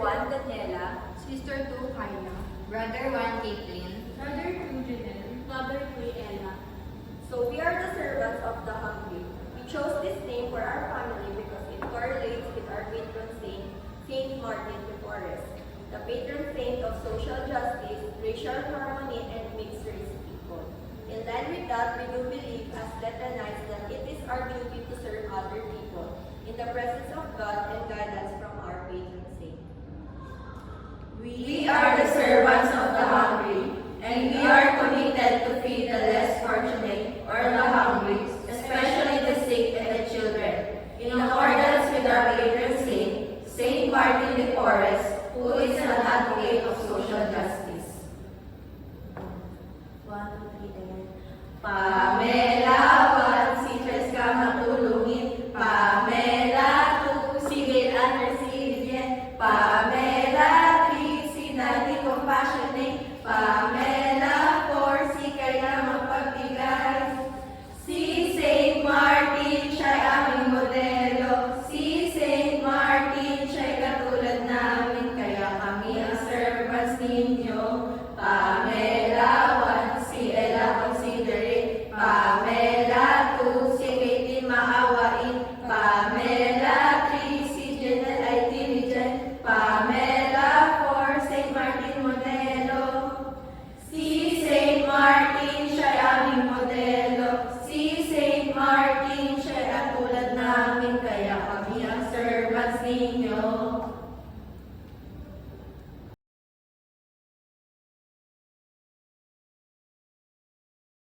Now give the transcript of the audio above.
1, Daniela. Sister 2, Kyla. Brother 1, Caitlin. Brother 2, Janelle. Mother 3, Ella. So we are the servants of the hungry. We chose this name for our family because it correlates with our patron saint, Saint Martin de Porres, the patron saint of social justice, racial harmony, and mixed race people. In line with that, we do believe as Letanites that it is our duty to serve other people in the presence of God and guidance from our patron saint. We